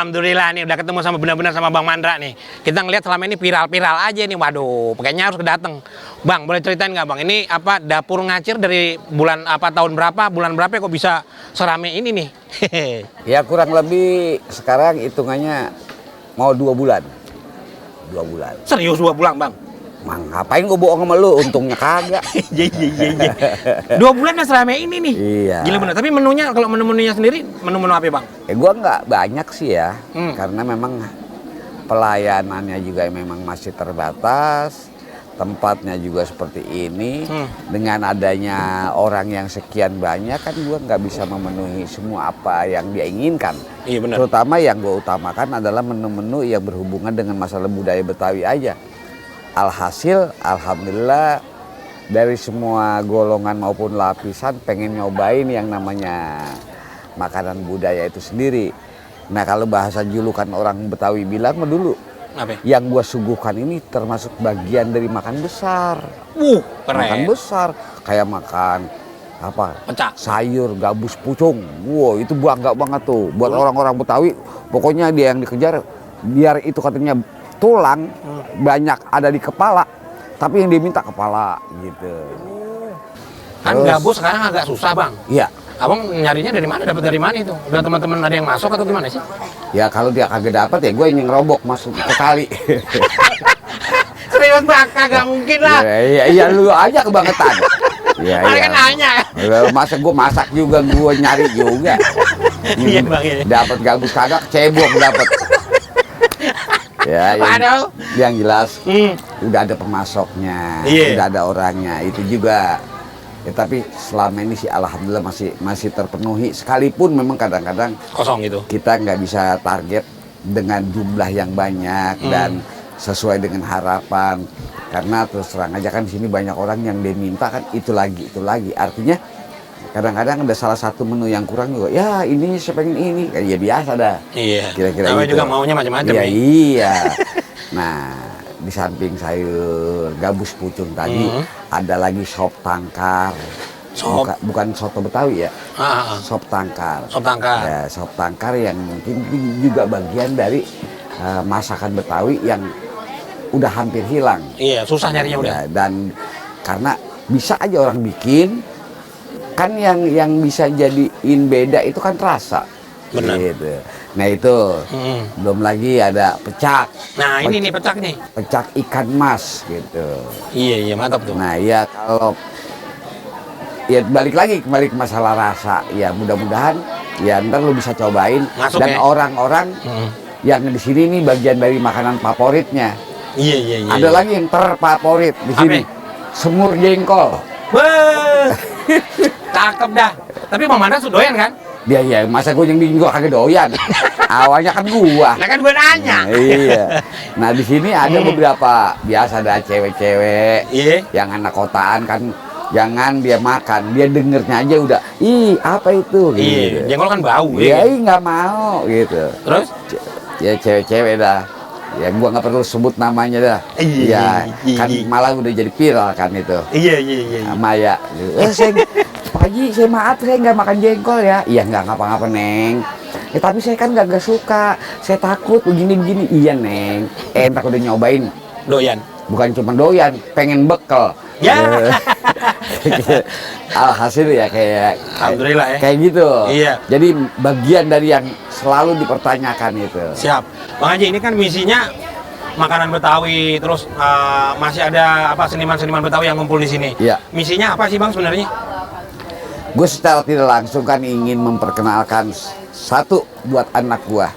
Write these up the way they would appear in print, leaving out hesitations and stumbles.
Alhamdulillah nih udah ketemu sama benar-benar sama Bang Mandra nih. Kita ngelihat selama ini viral-viral aja nih. Waduh, kayaknya harus kedateng. Bang, boleh ceritain nggak Bang? Ini apa dapur ngacir dari bulan apa tahun berapa? Bulan berapa kok bisa serame ini nih? Ya kurang lebih sekarang hitungannya mau 2 bulan. 2 bulan. Serius 2 bulan Bang? Mang, ngapain gue bohong sama lu? Untungnya kagak. Iya. 2 bulan udah serame ini nih. Iya. Gila bener. Tapi menunya, kalau menu-menunya sendiri, menu-menu apa Bang? Gue nggak banyak sih ya, Hmm. karena memang pelayanannya juga memang masih terbatas, tempatnya juga seperti ini. Dengan adanya orang yang sekian banyak kan gue nggak bisa memenuhi semua apa yang dia inginkan. Iya benar. Terutama yang gue utamakan adalah menu-menu yang berhubungan dengan masalah budaya Betawi aja. Alhasil, alhamdulillah dari semua golongan maupun lapisan pengen nyobain yang namanya makanan budaya itu sendiri. Nah kalau bahasa julukan orang Betawi bilang mah dulu, Apa? yang gua suguhkan ini termasuk bagian dari makan besar. Keren. Makan besar, kayak makan apa? Pecak. Sayur gabus pucung. Wow, itu bangga banget tuh buat orang-orang Betawi. Pokoknya dia yang dikejar biar itu katanya tulang banyak ada di kepala, tapi yang diminta kepala gitu. Kan Terus- gabus sekarang agak susah Bang. Iya. Abang nyarinya dari mana? Dapat dari mana itu? Udah teman-teman ada yang masuk atau gimana sih? Ya kalau dia kagak dapat ya gue yang ngerobok masuk ke kali. Serius Bang, kagak mungkin lah. Iya lu aja kebangetan. Iya Ada kan nanya. Masa gue masak juga gue nyari juga. Iya Bang ya. Dapat gabus kagak cebok dapat. Ya, Waduh. yang jelas udah ada pemasoknya, Iya. udah ada orangnya itu juga. Ya, tapi selama ini sih alhamdulillah masih terpenuhi, sekalipun memang kadang-kadang Kosong gitu. kita nggak bisa target dengan jumlah yang banyak dan sesuai dengan harapan, karena terus terang aja kan di sini banyak orang yang dia minta kan itu lagi artinya kadang-kadang ada salah satu menu yang kurang juga, ya ini saya pengen ini, ya biasa dah. Iya. Kira-kira Namanya gitu. juga maunya macam-macam Iya, nih. iya. Nah, di samping sayur gabus pucung tadi, ada lagi sop tangkar. Sop? Bukan soto Betawi ya, sop tangkar. Sop tangkar. Ya, sop tangkar yang mungkin juga bagian dari masakan Betawi yang udah hampir hilang. Iya, susah nyarinya udah. Ya, dan karena bisa aja orang bikin, kan yang bisa jadiin beda itu kan rasa. Benar. Gitu. Nah itu belum lagi ada pecak. Nah, ini nih pecak nih. Pecak ikan mas gitu. Iya, mantap tuh. Nah ya kalau ya kembali ke masalah rasa, ya mudah-mudahan ya ntar lu bisa cobain. Masuk dan ya? orang-orang yang di sini nih bagian dari makanan favoritnya. Iya. Ada lagi yang terfavorit di Apa? sini, semur jengkol. Wah. Cakep dah. Tapi Bang Mandra sudah doyan kan? Dia ya masa gue yang bikin gua kagak doyan. Awalnya kan gua. Nah kan gue nanya. Nah, iya. Nah di sini ada beberapa biasa ada cewek-cewek Iya. yang anak kotaan kan, jangan dia makan, dia dengernya aja udah, ih apa itu? Iya, jengkol kan bau. Ya, Iya. nggak mau gitu. Terus? Ya cewek-cewek dah. Ya gua nggak perlu sebut namanya dah. Iya, Ya kan malah udah jadi viral kan itu. Iya. Maya. Pak Haji, saya maaf saya nggak makan jengkol ya. Iya nggak ngapa-ngapa Neng. Ya tapi saya kan nggak suka. Saya takut begini-begini. Iya Neng. Entar udah nyobain. Doyan. Bukan cuma doyan, pengen bekel. Ya. Alhasil ya kayak Alhamdulillah ya. kayak gitu. Iya. Jadi bagian dari yang selalu dipertanyakan itu. Siap. Bang Haji, ini kan misinya makanan Betawi, terus masih ada apa seniman-seniman Betawi yang ngumpul di sini. Iya. Misinya apa sih Bang sebenarnya? Gue secara tidak langsung kan ingin memperkenalkan satu buat anak gua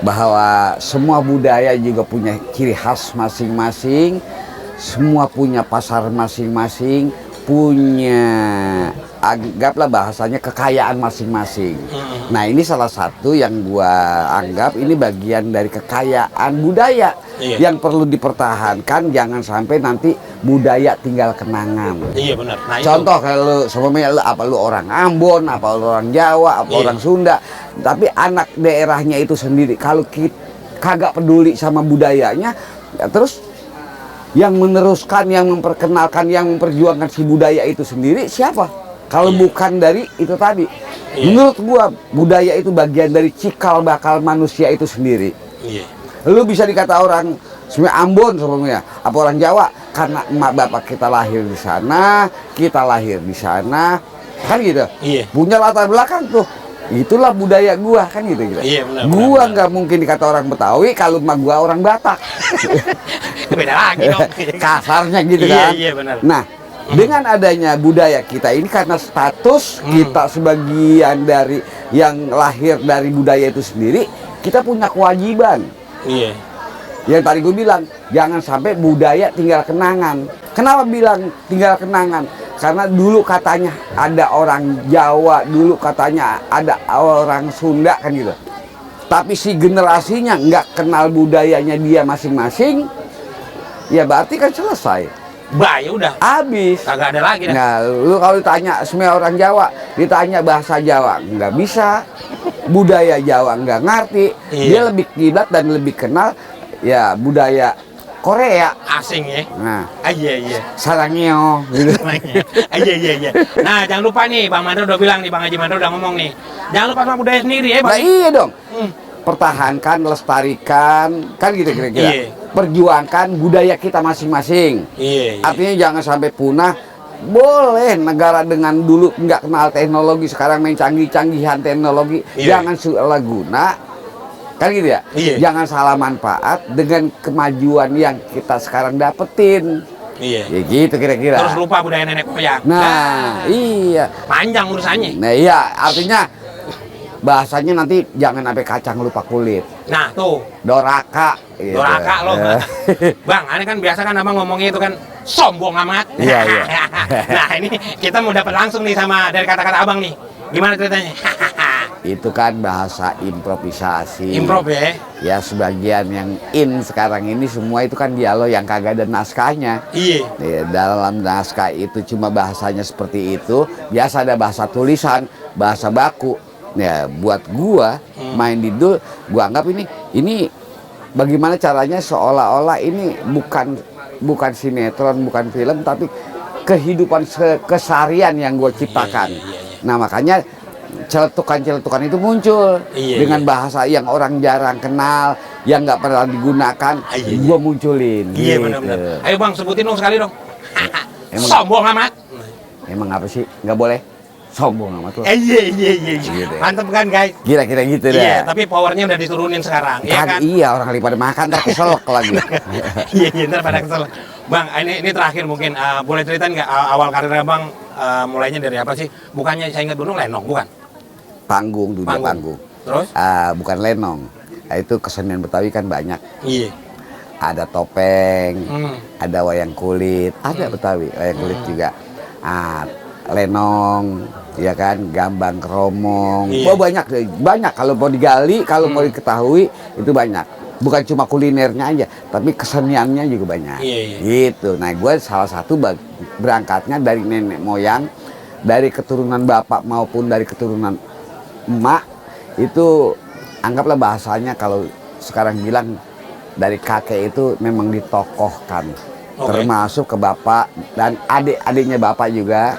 bahwa semua budaya juga punya ciri khas masing-masing, semua punya pasar masing-masing, punya anggaplah bahasanya kekayaan masing-masing. Nah ini salah satu yang gua anggap ini bagian dari kekayaan budaya yang perlu dipertahankan, jangan sampai nanti budaya tinggal kenangan. Iya benar. Nah, Contoh kalau lu apa lu orang Ambon, apa lu orang Jawa, apa orang Sunda, tapi anak daerahnya itu sendiri kalau kita kagak peduli sama budayanya, ya terus yang meneruskan, yang memperkenalkan, yang memperjuangkan si budaya itu sendiri siapa? Kalau bukan dari itu tadi. Menurut gua budaya itu bagian dari cikal bakal manusia itu sendiri. Lu bisa dikata orang sebenarnya Ambon sebelumnya, apa orang Jawa, karena emak bapak kita lahir di sana, kita lahir di sana, kan gitu. Punya latar belakang tuh. Itulah budaya gua kan gitu. Gua nggak mungkin dikata orang Betawi kalau emak gua orang Batak. Beda lagi dong. Kasarnya gitu kan. Benar. Nah, dengan adanya budaya kita ini karena status kita sebagian dari yang lahir dari budaya itu sendiri, kita punya kewajiban. Yang tadi gue bilang, jangan sampai budaya tinggal kenangan. Kenapa bilang tinggal kenangan? Karena dulu katanya ada orang Jawa, dulu katanya ada orang Sunda kan gitu. Tapi si generasinya nggak kenal budayanya dia masing-masing, ya berarti kan selesai. Ya udah. Habis. Kagak ada lagi dah. Nah, lu kalau ditanya semua orang Jawa, ditanya bahasa Jawa nggak bisa, budaya Jawa nggak ngerti. Dia lebih kiblat dan lebih kenal ya budaya Korea. Asing ya. Nah, iya. sarangnya gitu. Iya. Nah, jangan lupa nih, Bang Mandro udah bilang nih, Bang Haji Mandro udah ngomong nih. Jangan lupa sama budaya sendiri ya, Bang. Nah, iya dong. Pertahankan, lestarikan, kan gitu kira-kira. Perjuangkan budaya kita masing-masing. Artinya jangan sampai punah. Boleh negara dengan dulu nggak kenal teknologi, sekarang main canggih-canggihan teknologi, jangan salah guna, kan gitu ya. Jangan salah manfaat dengan kemajuan yang kita sekarang dapetin. Ya gitu kira-kira. Terus lupa budaya nenek moyang. Nah, iya. Panjang urusannya. Nah, iya, artinya bahasanya nanti jangan sampai kacang lupa kulit. Nah, tuh. Doraka. Gitu. Doraka lo. Bang, ini kan biasa kan abang ngomongnya itu kan sombong amat. Iya. Nah, ini kita mau dapat langsung nih sama dari kata-kata abang nih. Gimana ceritanya? Itu kan bahasa improvisasi. Improv ya? Ya, sebagian yang in sekarang ini semua itu kan dialog yang kagak ada naskahnya. Ya, dalam naskah itu cuma bahasanya seperti itu. Biasa ada bahasa tulisan, bahasa baku. Ya, buat gua main di Dul, gua anggap ini bagaimana caranya seolah-olah ini bukan sinetron, bukan film, tapi kehidupan keseharian yang gua ciptakan. Nah, makanya celetukan-celetukan itu muncul dengan bahasa yang orang jarang kenal, yang nggak pernah digunakan, gua munculin. Gitu. Benar-benar. Ayo Bang, sebutin dong sekali dong. Sombong amat. Emang apa sih? Nggak boleh sombong amat lo. Iya. Gitu. Mantep kan guys? Kira-kira gitu dah. Iya, tapi powernya udah diturunin sekarang. Iya kan? Iya, orang lagi pada makan ntar keselak lagi. Iya, ntar pada kesel. Bang, ini terakhir mungkin boleh ceritain nggak awal karir Abang mulainya dari apa sih? Bukannya saya ingat dulu lenong, bukan? Panggung, dunia panggung. Terus? Bukan lenong. Itu kesenian Betawi kan banyak. Iya. Ada topeng, ada wayang kulit, ada Betawi, wayang kulit juga. Lenong, ya kan, gambang kromong. Oh, banyak kalau mau digali, kalau mau diketahui itu banyak. Bukan cuma kulinernya aja, tapi keseniannya juga banyak. Gitu. Nah, gue salah satu berangkatnya dari nenek moyang, dari keturunan bapak maupun dari keturunan emak, itu anggaplah bahasanya kalau sekarang bilang dari kakek itu memang ditokohkan. Termasuk ke bapak dan adik-adiknya bapak juga.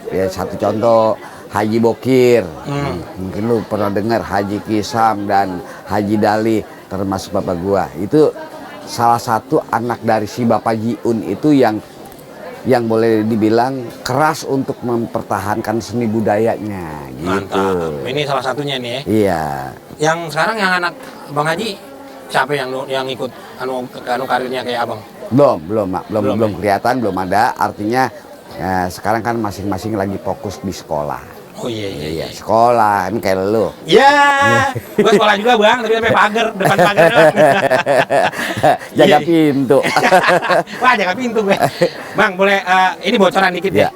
Ya, satu contoh Haji Bokir, mungkin lu pernah dengar Haji Kisam dan Haji Dali, termasuk bapak gua. Itu salah satu anak dari si Bapak Jiun itu yang boleh dibilang keras untuk mempertahankan seni budayanya. Gitu. Mantap. Ini salah satunya nih ya. Iya. Yang sekarang yang anak Bang Haji siapa yang ikut anu karirnya kayak Abang? Belum kelihatan, belum ada. Artinya sekarang kan masing-masing lagi fokus di sekolah. Oh iya. Sekolah, ini kayak lu. Iya. Gua sekolah juga Bang, tapi sampai pagar, depan pagar doang. Jaga pintu. Wah, jaga pintu gue. Bang, boleh ini bocoran dikit ya.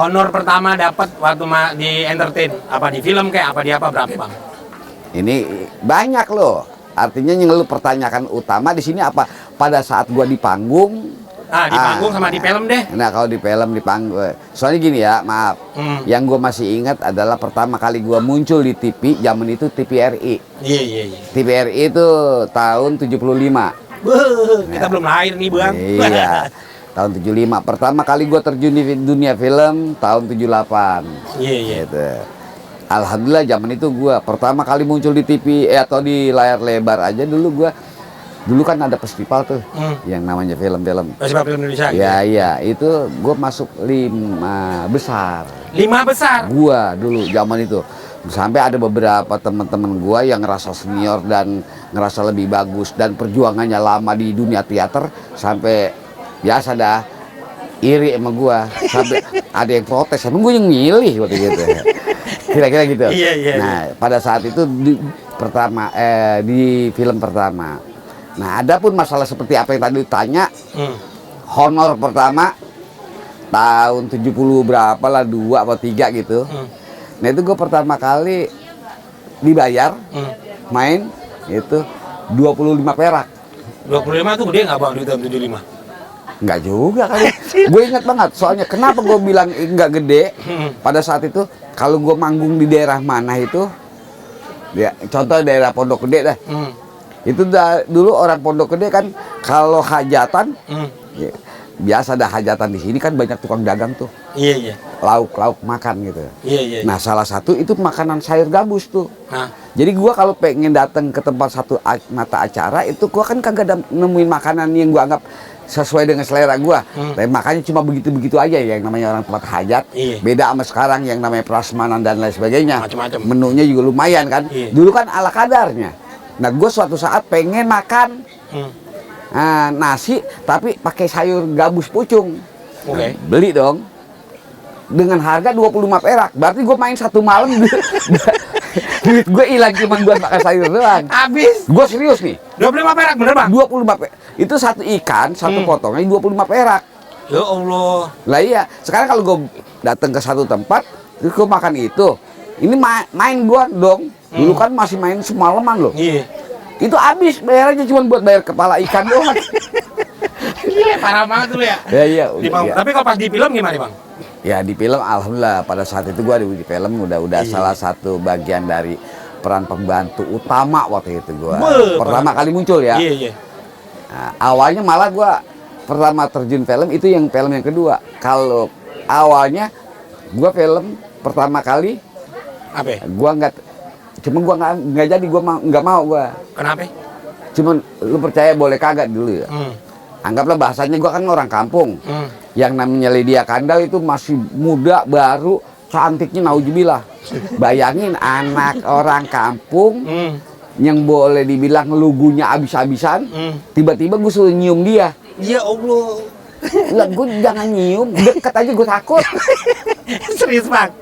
Honor pertama dapat waktu di entertain, apa di film kayak apa di apa berapa Bang? Ini banyak loh. Artinya yang lu pertanyakan utama di sini apa? Pada saat gua di panggung. Di panggung sama di film deh. Nah, kalau di film di panggung. Soalnya gini ya, maaf. Yang gua masih ingat adalah pertama kali gua muncul di TV, zaman itu TVRI. Iya. TVRI itu tahun 75. Kita belum lahir nih Bang. Iya. tahun 75. Pertama kali gue terjun di dunia film tahun 78. Iya. Gitu. Alhamdulillah zaman itu gue pertama kali muncul di TV atau di layar lebar aja dulu kan ada festival tuh yang namanya film-film. Festival Film Indonesia. Iya, itu gue masuk 5 besar. 5 besar. Gua dulu zaman itu sampai ada beberapa teman-teman gua yang ngerasa senior dan ngerasa lebih bagus dan perjuangannya lama di dunia teater sampai biasa dah iri sama gua sampai ada yang protes emang gue yang milih waktu gitu kira-kira gitu. Iya. Nah pada saat itu di film pertama. Nah ada pun masalah seperti apa yang tadi ditanya, honor pertama tahun 70 berapa lah 2 atau 3 gitu. Nah itu gue pertama kali dibayar main itu 25 perak. 25 tuh gede nggak bang di tahun 75? Enggak juga kali. Gue ingat banget soalnya kenapa gue bilang enggak gede pada saat itu kalau gue manggung di daerah mana itu ya contoh daerah Pondok Gede dah. Itu dulu orang Pondok Gede kan kalau hajatan ya, biasa ada hajatan di sini kan banyak tukang dagang tuh. Iya. Lauk makan gitu. Iya. Nah salah satu itu makanan sayur gabus tuh. Nah. Jadi gua kalau pengen datang ke tempat satu mata acara itu gua kan kagak nemuin makanan yang gua anggap sesuai dengan selera gua. Tapi makanya cuma begitu-begitu aja yang namanya orang tempat hajat. Iya. Beda sama sekarang yang namanya prasmanan dan lain sebagainya. Macam-macam. Menunya juga lumayan kan. Iya. Dulu kan ala kadarnya. Nah gua suatu saat pengen makan nasi tapi pakai sayur gabus pucung. Oke. Beli dong. Dengan harga 25 perak. Berarti gue main 1 malam duit gue hilang cuma buat makan sayur doang. Habis. Gue serius nih. 25 perak bener bang? 25 perak. Itu satu ikan, satu potongnya 25 perak. Ya Allah. Lah iya. Sekarang kalau gue datang ke satu tempat, terus gue makan itu. Ini main gue dong. Dulu kan masih main semalaman loh. Iya. Itu habis bayarnya cuma buat bayar kepala ikan doang. Iya, parah banget dulu ya. Iya. Tapi kalau pas di film gimana bang? Ya di film alhamdulillah pada saat itu gua di film udah salah satu bagian dari peran pembantu utama waktu itu gua. Pertama kali muncul ya. Iya. Nah, awalnya malah gua pertama terjun film itu yang film yang kedua. Kalau awalnya gua film pertama kali Apa? gua gua nggak jadi nggak mau gua. Kenapa? Cuman lu percaya boleh kagak dulu ya. Anggaplah bahasanya gua kan orang kampung. Yang namanya Lydia Kandal itu masih muda, baru, cantiknya naujubillah. Bayangin anak orang kampung yang boleh dibilang lugunya abis-abisan, tiba-tiba gue suruh nyium dia. Ya Allah. Lah gue jangan nyium, deket aja gue takut. Serius bang?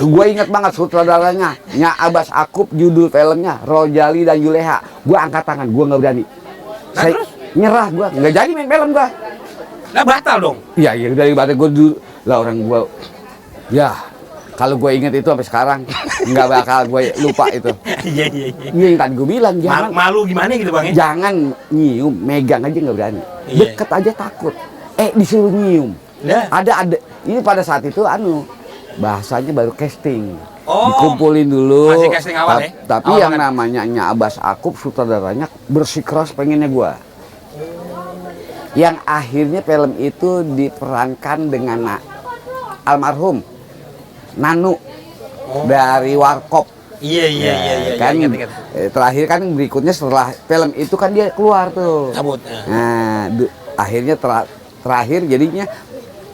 Gue inget banget sutradaranya, Nya Abbas Akub, judul filmnya Rojali dan Juleha. Gue angkat tangan, gue nggak berani. Saya nyerah, gue nggak jadi main film gue. Lah batal dong? Iya dari batal gue dulu lah orang gue. Ya kalau gue inget itu sampai sekarang nggak bakal gue lupa itu. Iya. Yang tadi gue bilang jangan malu gimana gitu bang? Jangan nyium, megang aja nggak berani. Iya. Deket aja takut. Disuruh nyium. Nah. Ada. Ini pada saat itu bahasanya baru casting. Oh, Dikumpulin dulu. masih casting awal ya? Tapi Awal yang banget. namanya Nya Abbas Akub sutradaranya bersikeras pengennya gue. Yang akhirnya film itu diperankan dengan almarhum Nanu dari Warkop. Iya. Kan Ingat. terakhir kan berikutnya setelah film itu kan dia keluar tuh. Cabut. Nah, akhirnya terakhir jadinya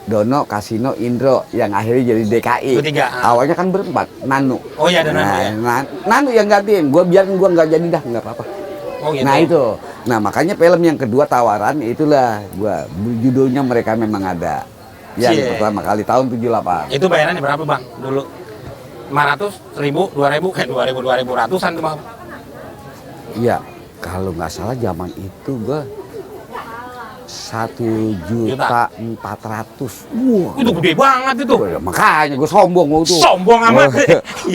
Dono, Kasino, Indro yang akhirnya jadi DKI. Bertiga. Awalnya kan berempat, Nanu. Oh iya ada Nanu ya. Nanu yang gantiin, biarin gue nggak jadi dah, nggak apa-apa. Oh gitu. Nah itu, makanya film yang kedua Tawaran itulah gua judulnya Mereka Memang Ada. Yang pertama kali tahun 78. Itu bayarannya berapa bang dulu? 500, 1000, 2000, 2000 ratusan tuh bang. Iya, kalau nggak salah zaman itu gua 1.400.000. Wah, Itu gede banget itu. makanya gue sombong waktu itu. Sombong amat.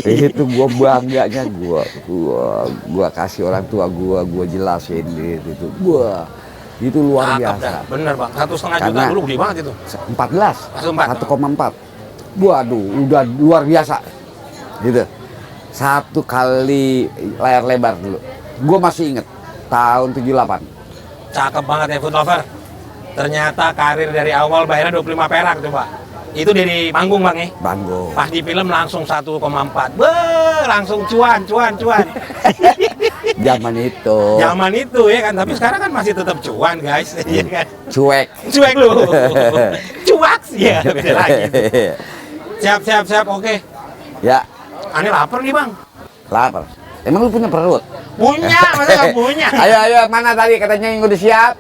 Itu gue bangganya gua kasih orang tua gua jelasin gitu. Wah, itu luar Cakep biasa. dah. Bener bang, 1,5 juta Karena dulu gede banget itu. 14, 1,4. Waduh, udah luar biasa. Gitu. Satu kali layar lebar dulu. Gue masih inget tahun 78. Cakep banget ya Food Lover. Ternyata karir dari awal bayarnya 25 perak coba. Itu dari panggung bang ya? Banggo. Pas di film langsung 1,4. Langsung cuan. Zaman itu. Zaman itu ya kan, tapi sekarang kan masih tetap cuan guys. Iya kan? Cuek. Cuek lu. Cuak sih ya, beda lagi. Siap, oke. Ya, Aneh lapar nih bang. lapar. Emang lu punya perut? Punya, masa nggak punya? Ayo, mana tadi katanya yang udah siap?